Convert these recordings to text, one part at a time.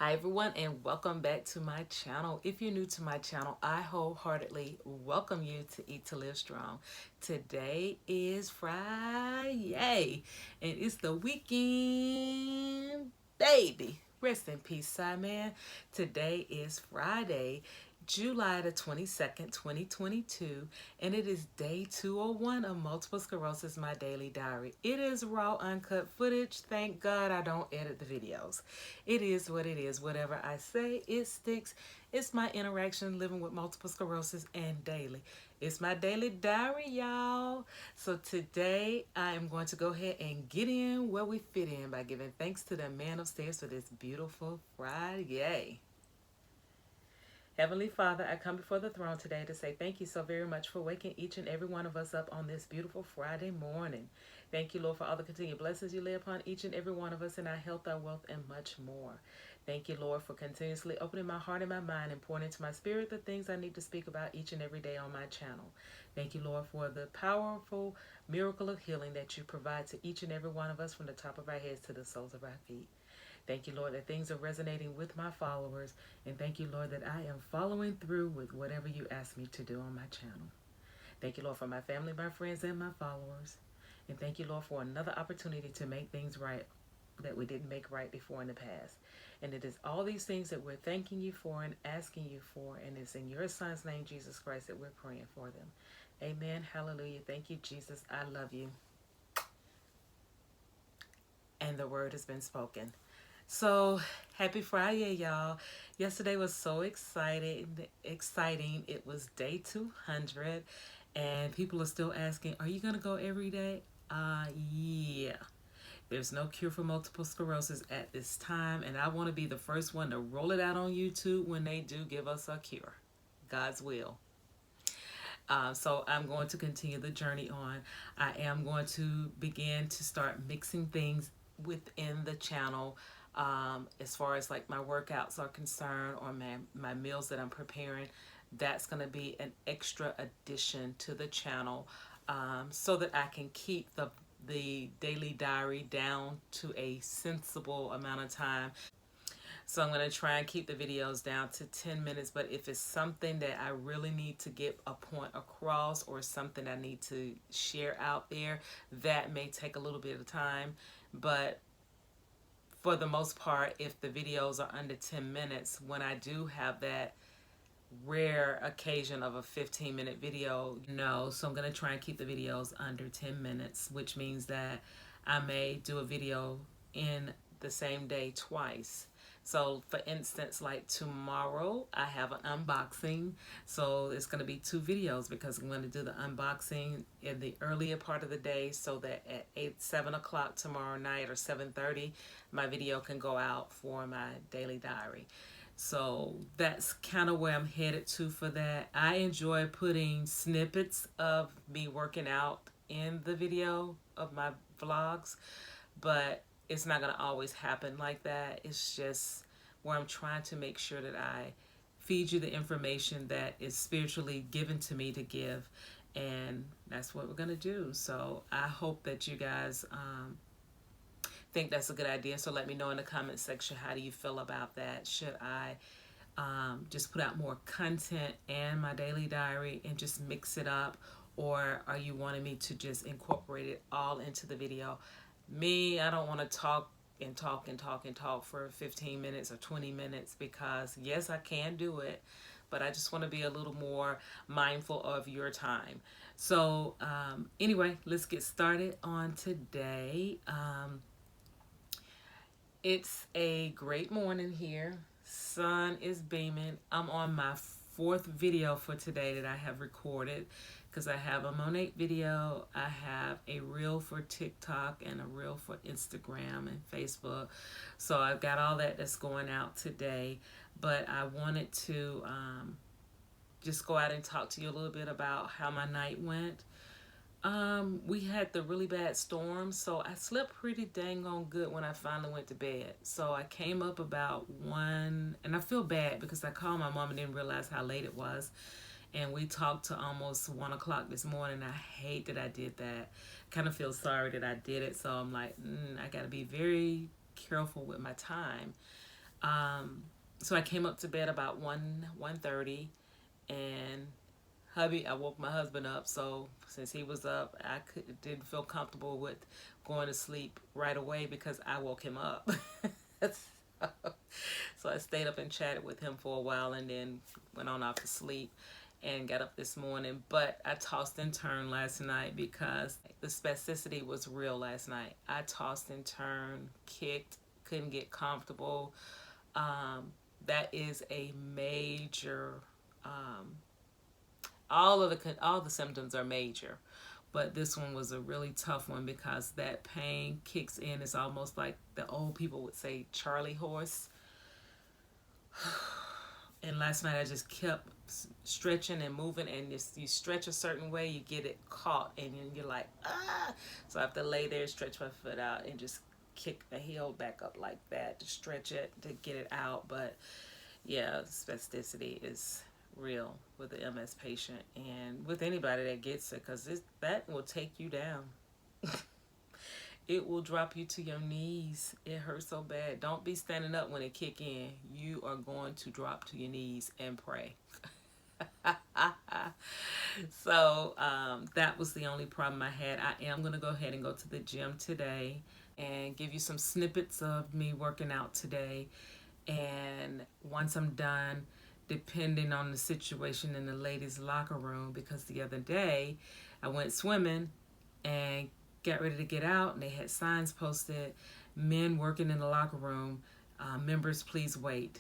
Hi everyone, and welcome back to my channel. If you're new to my channel, I wholeheartedly welcome you to Eat to Live Strong. Today is Friday and it's the weekend, baby. Rest in peace, Simon. Today is Friday, July the 22nd, 2022, and it is day 201 of Multiple Sclerosis, My Daily Diary. It is raw, uncut footage. Thank God I don't edit the videos. It is what it is. Whatever I say, it sticks. It's my interaction living with multiple sclerosis and daily. It's my daily diary, y'all. So today I am going to go ahead and get in where we fit in by giving thanks to the man upstairs for this beautiful Friday. Heavenly Father, I come before the throne today to say thank you so very much for waking each and every one of us up on this beautiful Friday morning. Thank you, Lord, for all the continued blessings you lay upon each and every one of us in our health, our wealth, and much more. Thank you, Lord, for continuously opening my heart and my mind and pouring into my spirit the things I need to speak about each and every day on my channel. Thank you, Lord, for the powerful miracle of healing that you provide to each and every one of us from the top of our heads to the soles of our feet. Thank you, Lord, that things are resonating with my followers. And thank you, Lord, that I am following through with whatever you ask me to do on my channel. Thank you, Lord, for my family, my friends, and my followers. And thank you, Lord, for another opportunity to make things right that we didn't make right before in the past. And it is all these things that we're thanking you for and asking you for. And it's in your son's name, Jesus Christ, that we're praying for them. Amen. Hallelujah. Thank you, Jesus. I love you. And the word has been spoken. So happy Friday, y'all. Yesterday was so exciting. It was day 200 and people are still asking, are you going to go every day? Yeah. There's no cure for multiple sclerosis at this time, and I want to be the first one to roll it out on YouTube when they do give us a cure. God's will. So I'm going to continue the journey on. I am going to begin to start mixing things within the channel, as far as like my workouts are concerned, or my meals that I'm preparing. That's going to be an extra addition to the channel, so that I can keep the daily diary down to a sensible amount of time. So I'm going to try and keep the videos down to 10 minutes. But if it's something that I really need to get a point across, or something I need to share out there, that may take a little bit of time. But for the most part, if the videos are under 10 minutes, when I do have that rare occasion of a 15-minute video, so I'm going to try and keep the videos under 10 minutes, which means that I may do a video in the same day twice. So for instance, like tomorrow I have an unboxing, so it's going to be two videos, because I'm going to do the unboxing in the earlier part of the day, so that at 7 o'clock tomorrow night, or 7:30, my video can go out for my daily diary. So that's kind of where I'm headed to for that. I enjoy putting snippets of me working out in the video of my vlogs, but it's not going to always happen like that. It's just where I'm trying to make sure that I feed you the information that is spiritually given to me to give, and that's what we're going to do. So I hope that you guys think that's a good idea. So let me know in the comment section, how do you feel about that? Should I just put out more content and my daily diary and just mix it up, or are you wanting me to just incorporate it all into the video? Me, I don't want to talk and talk and talk and talk for 15 minutes or 20 minutes, because yes, I can do it, but I just want to be a little more mindful of your time. So anyway, let's get started on today. It's a great morning here. Sun is beaming. I'm on my fourth video for today that I have recorded, because I have a Monate video, I have a reel for TikTok, and a reel for Instagram and Facebook. So I've got all that's going out today. But I wanted to just go out and talk to you a little bit about how my night went. We had the really bad storm, so I slept pretty dang on good when I finally went to bed. So I came up about 1, and I feel bad because I called my mom and didn't realize how late it was. And we talked to almost 1 o'clock this morning. I hate that I did that. Kind of feel sorry that I did it. So I'm like, I got to be very careful with my time. So I came up to bed about 1:30, and I woke my husband up. So since he was up, didn't feel comfortable with going to sleep right away because I woke him up. So I stayed up and chatted with him for a while, and then went on off to sleep and got up this morning. But I tossed and turned last night because the spasticity was real last night. I tossed and turned, kicked, couldn't get comfortable. That is a major, all the symptoms are major, but this one was a really tough one because that pain kicks in. It's almost like the old people would say Charlie horse. And last night I just kept stretching and moving, and you stretch a certain way, you get it caught, and then you're like, ah. So I have to lay there, stretch my foot out, and just kick the heel back up like that to stretch it, to get it out. But yeah, spasticity is real with the MS patient and with anybody that gets it, because that will take you down. It will drop you to your knees. It hurts so bad. Don't be standing up when it kick in. You are going to drop to your knees and pray. So that was the only problem I had. I am going to go ahead and go to the gym today and give you some snippets of me working out today. And once I'm done, depending on the situation in the ladies' locker room, because the other day I went swimming and got ready to get out, and they had signs posted, men working in the locker room, members please wait.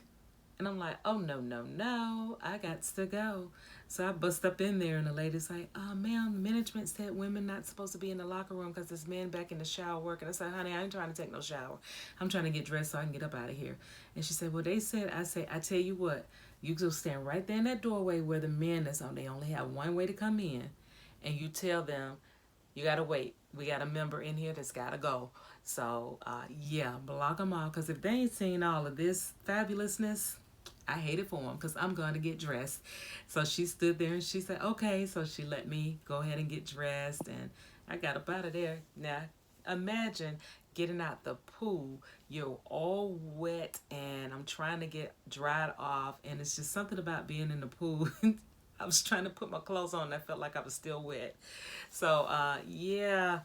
And I'm like, oh, no, I got to go. So I bust up in there, and the lady's like, ma'am, management said women not supposed to be in the locker room because there's men back in the shower working. I said, honey, I ain't trying to take no shower. I'm trying to get dressed so I can get up out of here. And she said, well, they said, I tell you what, you go stand right there in that doorway where the men is on. They only have one way to come in. And you tell them, you got to wait. We got a member in here that's got to go. So, yeah, block them off. Because if they ain't seen all of this fabulousness, I hate it for them, because I'm going to get dressed. So she stood there and she said, okay. So she let me go ahead and get dressed, and I got up out of there. Now, imagine getting out the pool. You're all wet, and I'm trying to get dried off, and it's just something about being in the pool. I was trying to put my clothes on, and I felt like I was still wet. So, yeah,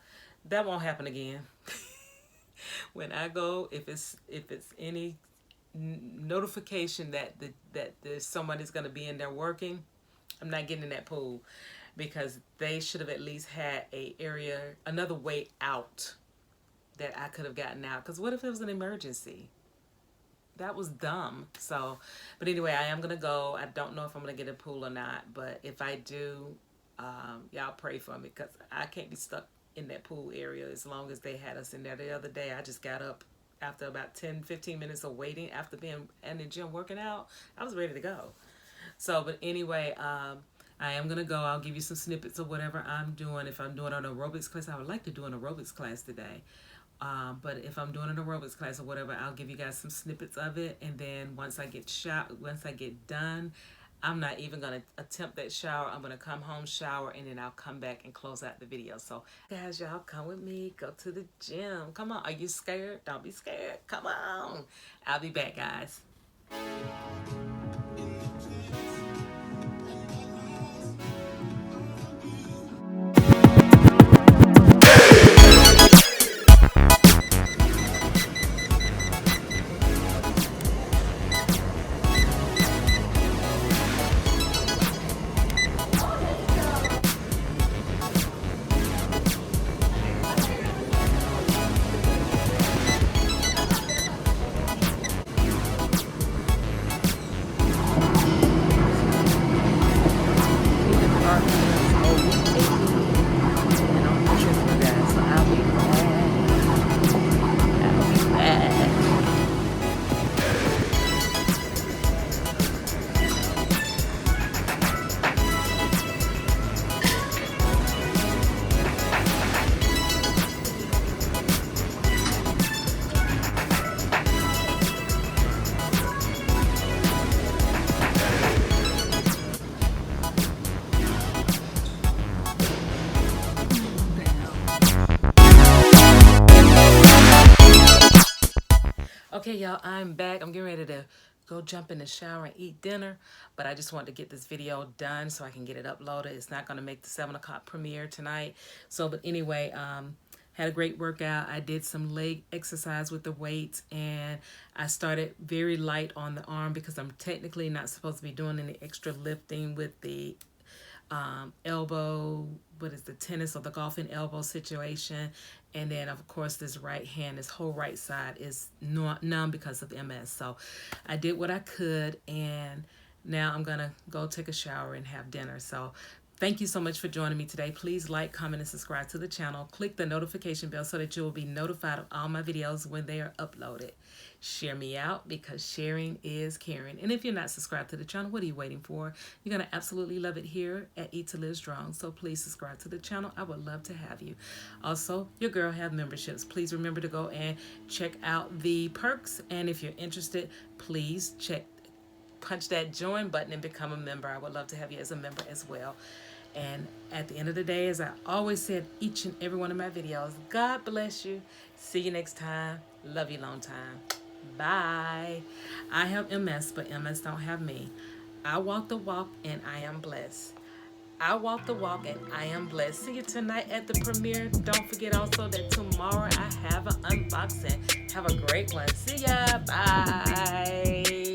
that won't happen again. When I go, if it's any notification that there's somebody's going to be in there working, I'm not getting in that pool, because they should have at least had another way out that I could have gotten out. Because what if it was an emergency? That was dumb. So, but anyway, I am going to go. I don't know if I'm going to get a pool or not, but if I do, y'all pray for me, because I can't be stuck in that pool area as long as they had us in there. The other day, I just got up after about 10-15 minutes of waiting, after being in the gym working out. I was ready to go. So, but anyway, I am going to go. I'll give you some snippets of whatever I'm doing. If I'm doing an aerobics class, I would like to do an aerobics class today. But if I'm doing an aerobics class or whatever, I'll give you guys some snippets of it. And then once I get done, I'm not even going to attempt that shower. I'm going to come home, shower, and then I'll come back and close out the video. So, guys, y'all come with me. Go to the gym. Come on. Are you scared? Don't be scared. Come on. I'll be back, guys. Okay, y'all, I'm back. I'm getting ready to go jump in the shower and eat dinner, but I just wanted to get this video done so I can get it uploaded. It's not going to make the 7 o'clock premiere tonight. So, but anyway, had a great workout. I did some leg exercise with the weights, and I started very light on the arm because I'm technically not supposed to be doing any extra lifting with the elbow, what is the tennis or the golfing elbow situation. And then of course this right hand, this whole right side is numb because of MS. So I did what I could, and now I'm gonna go take a shower and have dinner. So thank you so much for joining me today. Please like, comment, and subscribe to the channel. Click the notification bell so that you will be notified of all my videos when they are uploaded. Share me out, because sharing is caring. And if you're not subscribed to the channel, what are you waiting for? You're going to absolutely love it here at Eat to Live Strong. So please subscribe to the channel. I would love to have you. Also, your girl have memberships. Please remember to go and check out the perks. And if you're interested, please punch that join button and become a member. I would love to have you as a member as well. And at the end of the day, as I always said each and every one of my videos, God bless you. See you next time. Love you long time. Bye. I have MS, but MS don't have me. I walk the walk and I am blessed. I walk the walk and I am blessed. See you tonight at the premiere. Don't forget also that tomorrow I have an unboxing. Have a great one. See ya. Bye.